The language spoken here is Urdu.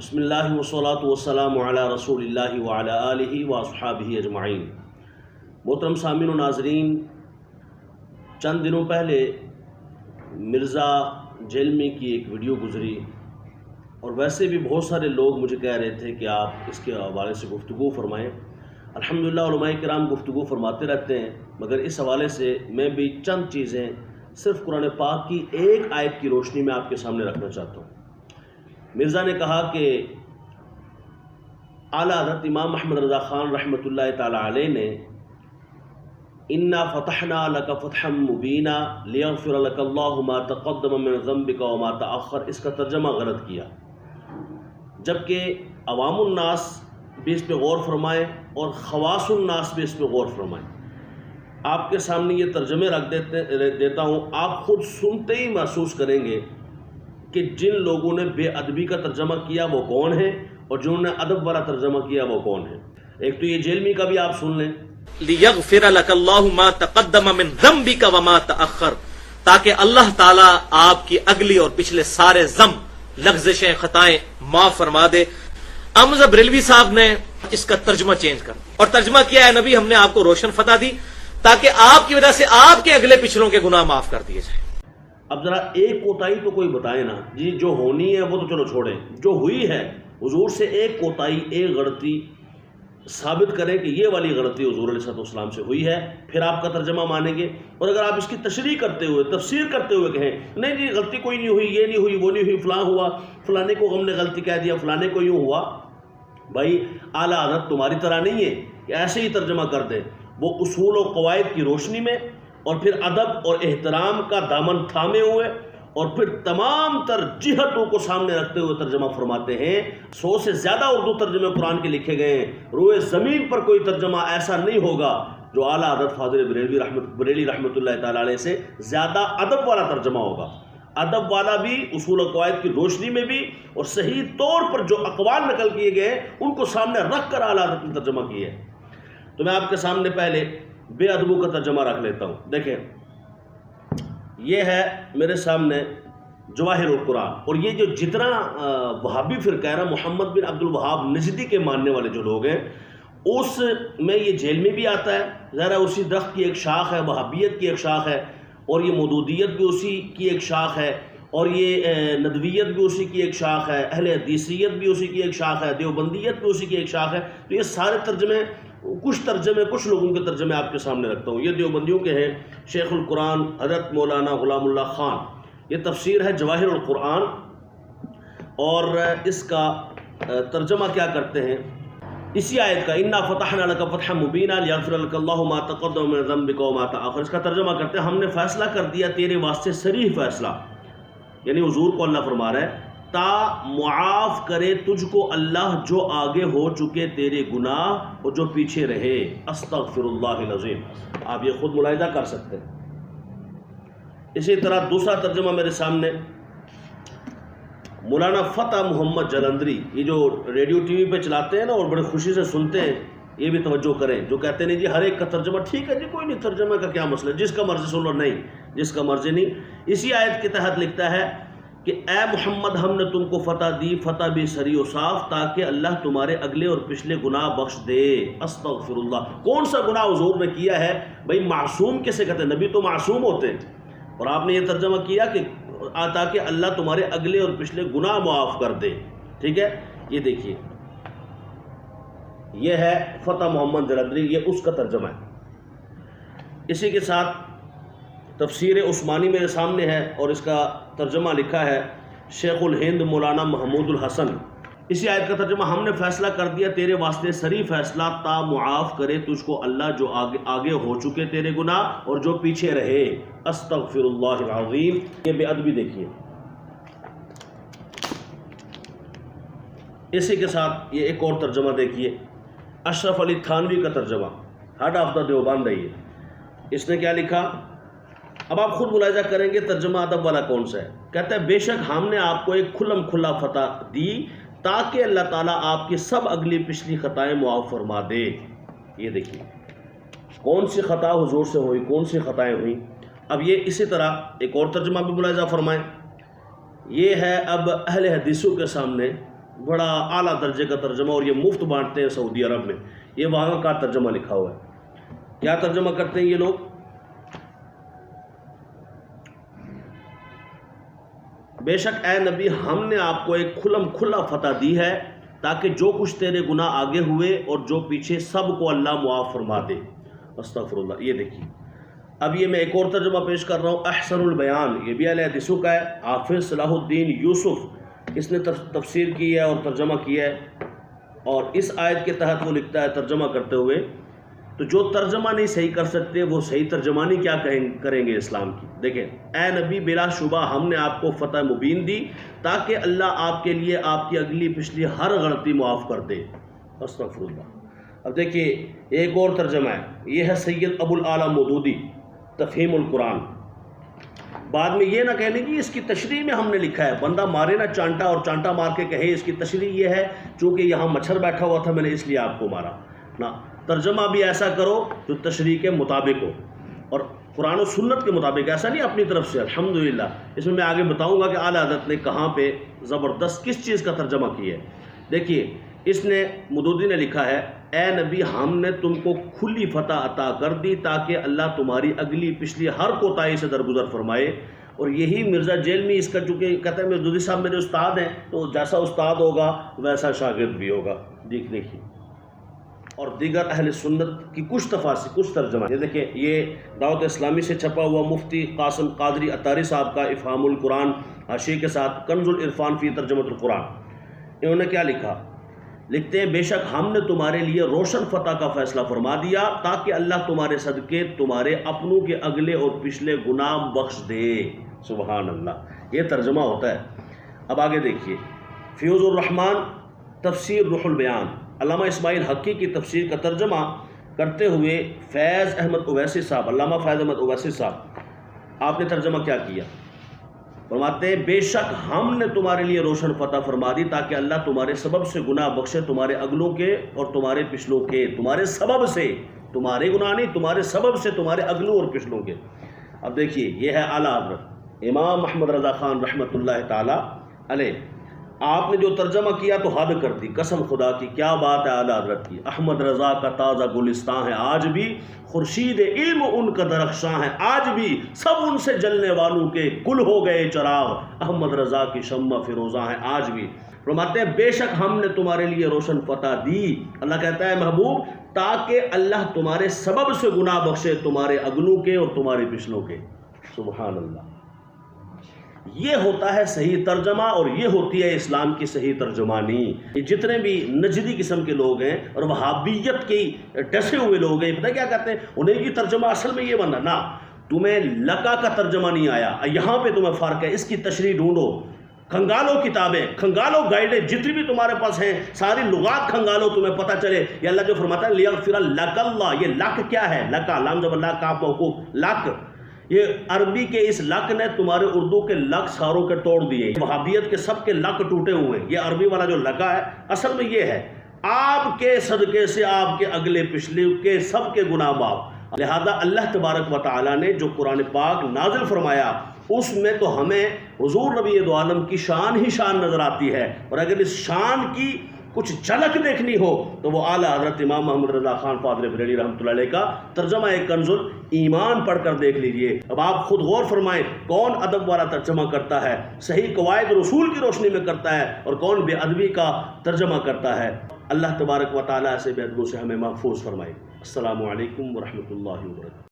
بسم اللہ والصلاۃ والسلام علی رسول اللہ وعلی آلہ واصحابہ اجمعین۔ محترم سامعین و ناظرین، چند دنوں پہلے مرزا جیلمی کی ایک ویڈیو گزری اور ویسے بھی بہت سارے لوگ مجھے کہہ رہے تھے کہ آپ اس کے حوالے سے گفتگو فرمائیں۔ الحمدللہ علماء کرام گفتگو فرماتے رہتے ہیں، مگر اس حوالے سے میں بھی چند چیزیں صرف قرآن پاک کی ایک آیت کی روشنی میں آپ کے سامنے رکھنا چاہتا ہوں۔ مرزا نے کہا کہ اعلیٰ حضرت امام احمد رضا خان رحمۃ اللہ تعالی علیہ نے انا فتحنا لک فتحا مبینا لیغفر لک اللہ ما تقدم من ذنبک وما تأخر، اس کا ترجمہ غلط کیا، جبکہ عوام الناس بھی اس پہ غور فرمائیں اور خواص الناس بھی اس پہ غور فرمائیں۔ آپ کے سامنے یہ ترجمے رکھ دیتا ہوں، آپ خود سنتے ہی محسوس کریں گے کہ جن لوگوں نے بے ادبی کا ترجمہ کیا وہ کون ہے اور جنہوں نے ادب والا ترجمہ کیا وہ کون ہے۔ ایک تو یہ جیلمی کا بھی آپ سن لیں، لیغفر لک اللہ ما تقدم من ذنبک وما تأخر، تاکہ اللہ تعالیٰ آپ کی اگلی اور پچھلے سارے ذنب، لغزشیں، خطائیں معاف فرما دے۔ امزہ بریلوی صاحب نے اس کا ترجمہ چینج کر اور ترجمہ کیا ہے نبی ہم نے آپ کو روشن فتح دی تاکہ آپ کی وجہ سے آپ کے اگلے پچھلوں کے گناہ معاف کر دیے جائیں۔ اب ذرا ایک کوتاہی تو کوئی بتائے نا جی، جو ہونی ہے وہ تو چلو چھوڑیں، جو ہوئی ہے حضور سے ایک کوتاہی، ایک غلطی ثابت کریں کہ یہ والی غلطی حضور علیہ السلام سے ہوئی ہے، پھر آپ کا ترجمہ مانیں گے۔ اور اگر آپ اس کی تشریح کرتے ہوئے، تفسیر کرتے ہوئے کہیں نہیں جی غلطی کوئی نہیں ہوئی، یہ نہیں ہوئی، وہ نہیں ہوئی، فلاں ہوا، فلانے کو ہم نے غلطی کہہ دیا، فلانے کو یوں ہوا، بھائی اعلیٰ حضرت تمہاری طرح نہیں ہے کہ ایسے ہی ترجمہ کر دیں، وہ اصول و قواعد کی روشنی میں اور پھر ادب اور احترام کا دامن تھامے ہوئے اور پھر تمام تر جہتوں کو سامنے رکھتے ہوئے ترجمہ فرماتے ہیں۔ 100 سے زیادہ اردو ترجمے قرآن کے لکھے گئے ہیں، روئے زمین پر کوئی ترجمہ ایسا نہیں ہوگا جو اعلیٰ حضرت فاضل بریلوی رحمۃ اللہ تعالی علیہ سے زیادہ ادب والا ترجمہ ہوگا۔ ادب والا بھی، اصول و قواعد کی روشنی میں بھی، اور صحیح طور پر جو اقوال نقل کیے گئے ان کو سامنے رکھ کر اعلیٰ حضرت نے ترجمہ کیا ہے۔ تو میں آپ کے سامنے پہلے بے ادبوں کا ترجمہ رکھ لیتا ہوں۔ دیکھیں، یہ ہے میرے سامنے جواہر القرآن، اور یہ جو جتنا وہابی فرقہ ہے نا، محمد بن عبد الوہاب نجدی کے ماننے والے جو لوگ ہیں، اس میں یہ جیل میں بھی آتا ہے، ذرا اسی درخت کی ایک شاخ ہے، وہابیت کی ایک شاخ ہے، اور یہ مودودیت بھی اسی کی ایک شاخ ہے، اور یہ ندویت بھی اسی کی ایک شاخ ہے، اہل حدیثیت بھی اسی کی ایک شاخ ہے، دیوبندیت بھی اسی کی ایک شاخ ہے۔ تو یہ سارے ترجمے، کچھ لوگوں کے ترجمے آپ کے سامنے رکھتا ہوں۔ یہ دیوبندیوں کے ہیں، شیخ القرآن حضرت مولانا غلام اللہ خان، یہ تفسیر ہے جواہر القرآن، اور اس کا ترجمہ کیا کرتے ہیں اسی آیت کا، انا فتحنا لک فتحا مبینا لیغفر لک اللہ ما تقدم من ذنبک وما تأخر، اس کا ترجمہ کرتے ہیں ہم نے فیصلہ کر دیا تیرے واسطے صریح فیصلہ، یعنی حضور کو اللہ فرما رہا ہے، تا معاف کرے تجھ کو اللہ جو آگے ہو چکے تیرے گناہ اور جو پیچھے رہے۔ استغفر اللہ العظیم، آپ یہ خود ملاحظہ کر سکتے ہیں۔ اسی طرح دوسرا ترجمہ میرے سامنے مولانا فتح محمد جلندری، یہ جو ریڈیو ٹی وی پہ چلاتے ہیں نا اور بڑے خوشی سے سنتے ہیں، یہ بھی توجہ کریں، جو کہتے ہیں نہیں جی ہر ایک کا ترجمہ ٹھیک ہے جی، کوئی نہیں، ترجمہ کا کیا مسئلہ ہے، جس کا مرضی سن لو، نہیں جس کا مرضی نہیں۔ اسی آیت کے تحت لکھتا ہے کہ اے محمد ہم نے تم کو فتح دی، فتح بھی سری و صاف، تاکہ اللہ تمہارے اگلے اور پچھلے گناہ بخش دے۔ استغفر اللہ، کون سا گناہ حضور نے کیا ہے؟ بھائی معصوم کسے کہتے ہیں؟ نبی تو معصوم ہوتے ہیں، اور آپ نے یہ ترجمہ کیا کہ تاکہ اللہ تمہارے اگلے اور پچھلے گناہ معاف کر دے، ٹھیک ہے۔ یہ دیکھیے، یہ ہے فتح محمد جلندری، یہ اس کا ترجمہ ہے۔ اسی کے ساتھ تفسیر عثمانی میرے سامنے ہے، اور اس کا ترجمہ لکھا ہے شیخ الہند مولانا محمود الحسن۔ اسی آیت کا ترجمہ ہم نے فیصلہ کر دیا تیرے واسطے صریح فیصلہ، تا معاف کرے تجھ کو اللہ جو آگے ہو چکے تیرے گناہ اور جو پیچھے رہے۔ استغفر اللہ العظیم، یہ بے ادبی دیکھیے۔ اسی کے ساتھ یہ ایک اور ترجمہ دیکھیے، اشرف علی تھانوی کا ترجمہ، ہیڈ آف دا دیوبند ہے یہ۔ اس نے کیا لکھا؟ اب آپ خود ملاحظہ کریں گے ترجمہ ادب والا کون سا ہے۔ کہتا ہے بے شک ہم نے آپ کو ایک کھلم کھلا فتح دی تاکہ اللہ تعالیٰ آپ کی سب اگلی پچھلی خطائیں معاف فرما دے۔ یہ دیکھیے کون سی خطا حضور سے ہوئی، کون سی خطائیں ہوئیں۔ اب یہ اسی طرح ایک اور ترجمہ بھی ملاحظہ فرمائیں، یہ ہے اب اہل حدیثوں کے سامنے بڑا اعلیٰ درجے کا ترجمہ، اور یہ مفت بانٹتے ہیں سعودی عرب میں. یہ وہاں کا ترجمہ لکھا ہوا ہے. کیا ترجمہ کرتے ہیں یہ لوگ؟ بے شک اے نبی ہم نے آپ کو ایک کھلم کھلا فتح دی ہے تاکہ جو کچھ تیرے گناہ آگے ہوئے اور جو پیچھے سب کو اللہ معاف فرما دے. استغفر اللہ. یہ دیکھیے اب یہ میں ایک اور ترجمہ پیش کر رہا ہوں، احسن البیان. یہ بھی اہل حدیثوں کا ہے. حافظ صلاح الدین یوسف اس نے تفسیر کی ہے اور ترجمہ کیا ہے، اور اس آیت کے تحت وہ لکھتا ہے ترجمہ کرتے ہوئے، تو جو ترجمہ نہیں صحیح کر سکتے وہ صحیح ترجمانی کیا کریں گے اسلام کی. دیکھیں اے نبی بلا شبہ ہم نے آپ کو فتح مبین دی تاکہ اللہ آپ کے لیے آپ کی اگلی پچھلی ہر غلطی معاف کر دے. استغفر اللہ. اب دیکھیے ایک اور ترجمہ ہے، یہ ہے سید ابو الاعلیٰ مودودی تفہیم القرآن. بعد میں یہ نہ کہنے کی اس کی تشریح میں ہم نے لکھا ہے، بندہ مارے نہ چانٹا اور چانٹا مار کے کہے اس کی تشریح یہ ہے چونکہ یہاں مچھر بیٹھا ہوا تھا میں نے اس لیے آپ کو مارا. نہ، ترجمہ بھی ایسا کرو جو تشریح کے مطابق ہو اور قرآن و سنت کے مطابق، ایسا نہیں اپنی طرف سے. الحمدللہ اس میں آگے بتاؤں گا کہ اعلیٰ حضرت نے کہاں پہ زبردست کس چیز کا ترجمہ کیا ہے. دیکھیے اس نے مودودی نے لکھا ہے، اے نبی ہم نے تم کو کھلی فتح عطا کر دی تاکہ اللہ تمہاری اگلی پچھلی ہر کوتاہی سے درگزر فرمائے. اور یہی مرزا جیل میں اس کا، چونکہ کہتے ہیں مودودی صاحب میرے استاد ہیں، تو جیسا استاد ہوگا ویسا شاگرد بھی ہوگا. دیکھنے کی اور دیگر اہل سنت کی کچھ تفاسیر، کچھ ترجمہ. یہ دیکھیں یہ دعوت اسلامی سے چھپا ہوا مفتی قاسم قادری اتاری صاحب کا افہام القرآن حاشیے کے ساتھ کنز العرفان فی ترجمۃ القرآن. انہوں نے کیا لکھا؟ لکھتے ہیں بے شک ہم نے تمہارے لیے روشن فتح کا فیصلہ فرما دیا تاکہ اللہ تمہارے صدقے تمہارے اپنوں کے اگلے اور پچھلے گناہ بخش دے. سبحان اللہ. یہ ترجمہ ہوتا ہے. اب آگے دیکھیے فیوز الرحمان تفسیر روح البیان. علامہ اسماعیل حقی کی تفسیر کا ترجمہ کرتے ہوئے فیض احمد اویسی صاحب، علامہ فیض احمد اویسی صاحب، آپ نے ترجمہ کیا کیا؟ فرماتے ہیں بے شک ہم نے تمہارے لیے روشن فتح فرما دی تاکہ اللہ تمہارے سبب سے گناہ بخشے، تمہارے اگلوں کے اور تمہارے پچھلوں کے. تمہارے سبب سے، تمہارے گناہ نہیں، تمہارے سبب سے تمہارے اگلوں اور پچھلوں کے. اب دیکھیے یہ ہے اعلیٰ حضرت امام احمد رضا خان رحمۃ اللہ تعالی علیہ. آپ نے جو ترجمہ کیا تو حد کر دی، قسم خدا کی کیا بات ہے اعلیٰ حضرت کی. احمد رضا کا تازہ گلستان ہے آج بھی، خورشید علم ان کا درخشاں ہے آج بھی، سب ان سے جلنے والوں کے کل ہو گئے چراغ، احمد رضا کی شمع فیروزاں ہے آج بھی. فرماتے ہیں بے شک ہم نے تمہارے لیے روشن فتح دی. اللہ کہتا ہے محبوب تاکہ اللہ تمہارے سبب سے گناہ بخشے، تمہارے اگلوں کے اور تمہارے پچھلوں کے. سبحان اللہ. یہ ہوتا ہے صحیح ترجمہ اور یہ ہوتی ہے اسلام کی صحیح ترجمانی. یہ جتنے بھی نجدی قسم کے لوگ ہیں اور وہابیت کی ڈسے ہوئے لوگ ہیں، پتہ کیا کہتے ہیں؟ انہیں کی ترجمہ اصل میں یہ بننا نا، تمہیں لکا کا ترجمہ نہیں آیا، یہاں پہ تمہیں فرق ہے، اس کی تشریح ڈھونڈو، کھنگالو کتابیں، کھنگالو گائیڈیں جتنی بھی تمہارے پاس ہیں، ساری لغات کھنگالو، تمہیں پتہ چلے. یہ اللہ جو فرماتا ہے لیغفر لک اللہ، یہ لک کیا ہے؟ لکا، لام زبر لا، کاف موقوف، لک. یہ عربی کے اس لک نے تمہارے اردو کے لک ساروں کے توڑ دیے. وہابیت کے سب کے لک ٹوٹے ہوئے ہیں. یہ عربی والا جو لکا ہے اصل میں یہ ہے آپ کے صدقے سے آپ کے اگلے پچھلے کے سب کے گناہ معاف. لہذا اللہ تبارک و تعالیٰ نے جو قرآن پاک نازل فرمایا اس میں تو ہمیں حضور نبی دو عالم کی شان ہی شان نظر آتی ہے، اور اگر اس شان کی کچھ جھلک دیکھنی ہو تو وہ اعلیٰ حضرت امام محمد رضا خان فاضل بریلوی رحمۃ اللہ علیہ کا ترجمہ کنز الایمان پڑھ کر دیکھ لیجئے. اب آپ خود غور فرمائیں کون ادب والا ترجمہ کرتا ہے، صحیح قواعد رسول کی روشنی میں کرتا ہے، اور کون بے ادبی کا ترجمہ کرتا ہے. اللہ تبارک و تعالیٰ سے بے ادبوں سے ہمیں محفوظ فرمائے. السلام علیکم ورحمۃ اللہ وبرکاتہ.